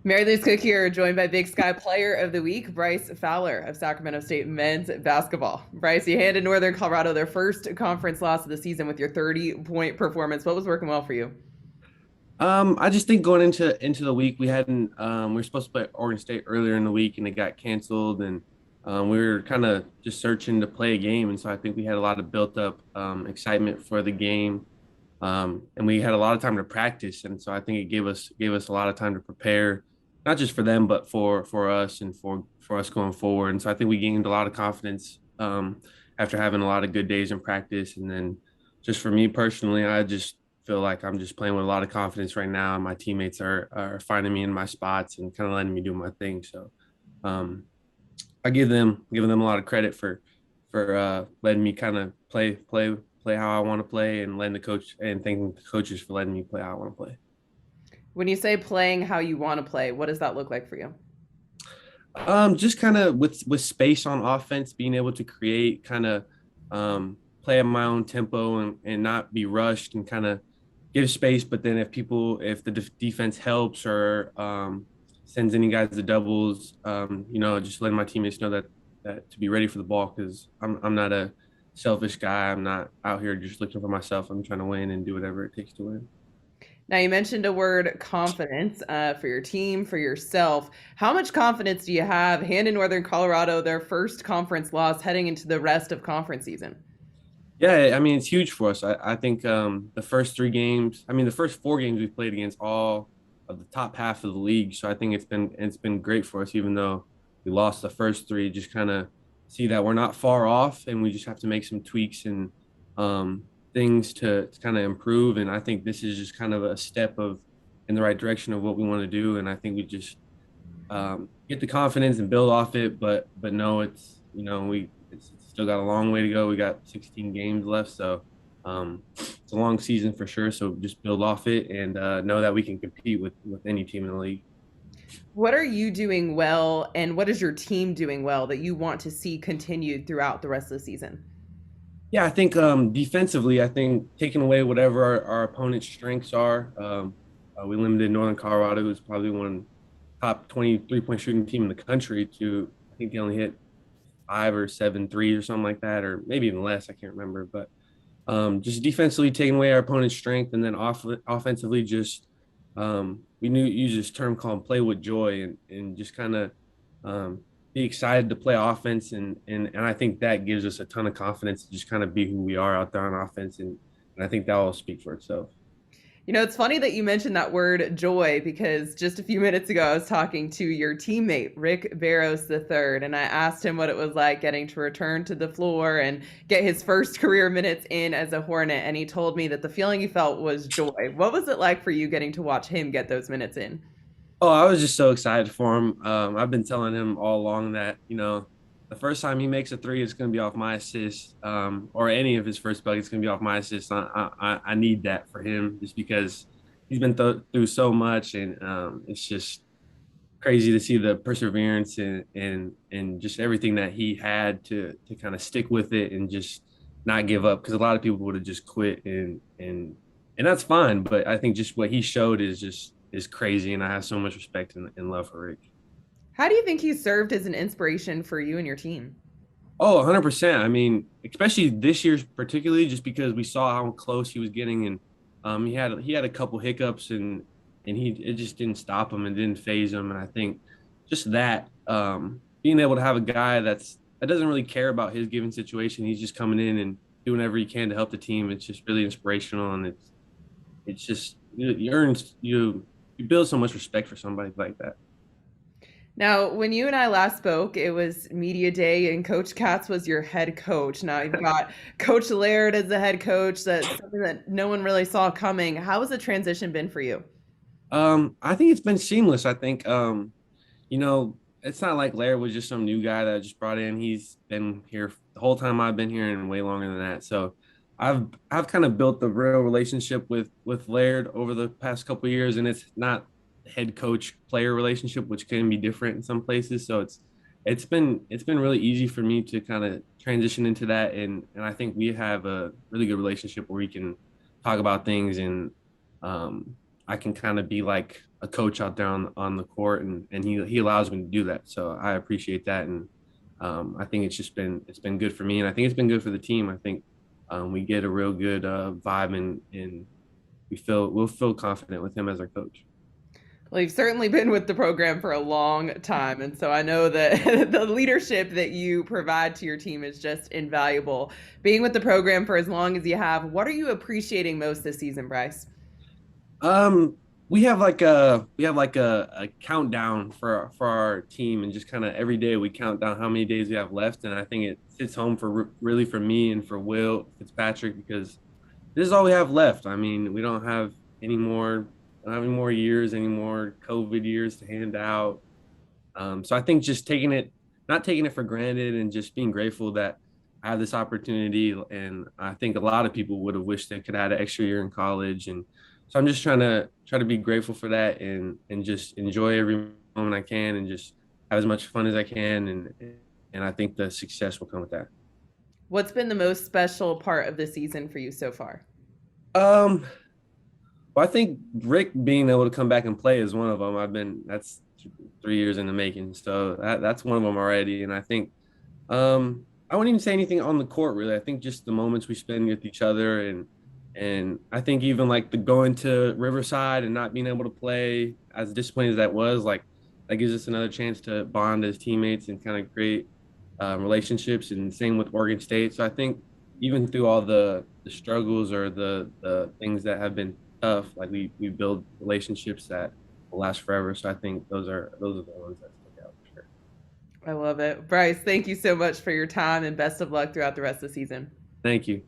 Mary Lou's Cook here, joined by Big Sky Player of the Week, Bryce Fowler of Sacramento State men's basketball. Bryce, you handed Northern Colorado their first conference loss of the season with your 30-point performance. What was working well for you? I just think going into the week, we were supposed to play Oregon State earlier in the week and it got canceled, and we were kind of just searching to play a game, and so I think we had a lot of built up excitement for the game, and we had a lot of time to practice, and so I think it gave us a lot of time to prepare, not just for them but for us and for us going forward, and so I think we gained a lot of confidence after having a lot of good days in practice, and then just for me personally, I just feel like I'm just playing with a lot of confidence right now, and my teammates are finding me in my spots and kind of letting me do my thing. So um, I giving them a lot of credit for letting me kind of play how I want to play, and letting the coach and thanking the coaches for letting me play how I want to play. When you say playing how you want to play, what does that look like for you? Just kind of with space on offense, being able to create, kind of play at my own tempo, and not be rushed, and kind of give space. But then if the defense helps or sends any guys to doubles, just letting my teammates know that to be ready for the ball, because I'm not a selfish guy. I'm not out here just looking for myself. I'm trying to win and do whatever it takes to win. Now, you mentioned a word confidence for your team, for yourself. How much confidence do you have handing Northern Colorado their first conference loss heading into the rest of conference season? Yeah, I mean, it's huge for us. I think the first three games, I mean, the first four games we've played against all of the top half of the league. So I think it's been great for us, even though we lost the first three. Just kind of see that we're not far off, and we just have to make some tweaks and things to kind of improve. And I think this is just kind of a step of in the right direction of what we want to do. And I think we just get the confidence and build off it. But no, it's still got a long way to go. We got 16 games left, so it's a long season for sure. So just build off it, and know that we can compete with any team in the league. What are you doing well, and what is your team doing well that you want to see continued throughout the rest of the season? Yeah, I think defensively, I think taking away whatever our opponent's strengths are. We limited Northern Colorado, who's probably one of the top 23-point shooting team in the country, to I think they only hit five or seven threes or something like that, or maybe even less. I can't remember, but just defensively taking away our opponent's strength, and then offensively we knew use this term called play with joy, and just kind of be excited to play offense, and I think that gives us a ton of confidence to just kind of be who we are out there on offense, and I think that will speak for itself. You know, it's funny that you mentioned that word joy because just a few minutes ago I was talking to your teammate, Rick Barros III, and I asked him what it was like getting to return to the floor and get his first career minutes in as a Hornet. And he told me that the feeling he felt was joy. What was it like for you getting to watch him get those minutes in? Oh, I was just so excited for him. I've been telling him all along that, the first time he makes a three, it's going to be off my assist, or any of his first buckets, it's going to be off my assist. I need that for him, just because he's been through so much, and it's just crazy to see the perseverance and just everything that he had to kind of stick with it and just not give up, because a lot of people would have just quit, and that's fine, but I think just what he showed is crazy, and I have so much respect and love for Rick. How do you think he served as an inspiration for you and your team? Oh, 100%. I mean, especially this year's particularly, just because we saw how close he was getting, and he had a couple hiccups, and it just didn't stop him and didn't phase him. And I think just that being able to have a guy that doesn't really care about his given situation, he's just coming in and doing whatever he can to help the team. It's just really inspirational, and it's just you build so much respect for somebody like that. Now, when you and I last spoke, it was media day, and Coach Katz was your head coach. Now you've got Coach Laird as the head coach. That's something that no one really saw coming. How has the transition been for you? I think it's been seamless. I think you know, it's not like Laird was just some new guy that I just brought in. He's been here the whole time I've been here and way longer than that. So I've kind of built the real relationship with Laird over the past couple of years, and it's not head coach player relationship, which can be different in some places. So it's been really easy for me to kind of transition into that, and I think we have a really good relationship where we can talk about things, and I can kind of be like a coach out there on the court, and he allows me to do that. So I appreciate that, and I think it's been good for me, and I think it's been good for the team. I think we get a real good vibe, and we'll feel confident with him as our coach. Well, you've certainly been with the program for a long time. And so I know that the leadership that you provide to your team is just invaluable. Being with the program for as long as you have, what are you appreciating most this season, Bryce? Um, we have like a countdown for our team, and just kind of every day we count down how many days we have left, and I think it hits home for really for me and for Will Fitzpatrick, because this is all we have left. I mean, we don't have any more years, any more COVID years to hand out. So I think just not taking it for granted, and just being grateful that I have this opportunity. And I think a lot of people would have wished they could have had an extra year in college. And so I'm just try to be grateful for that, and just enjoy every moment I can, and just have as much fun as I can. And I think the success will come with that. What's been the most special part of the season for you so far? Um, well, I think Rick being able to come back and play is one of them. That's 3 years in the making. So that's one of them already. And I think I wouldn't even say anything on the court really. I think just the moments we spend with each other, and I think even like the going to Riverside and not being able to play, as disappointing as that was, like that gives us another chance to bond as teammates and kind of create relationships. And same with Oregon State. So I think even through all the struggles or the things that have been tough, like we build relationships that will last forever. So I think those are the ones that stick out for sure. I love it. Bryce, thank you so much for your time and best of luck throughout the rest of the season. Thank you.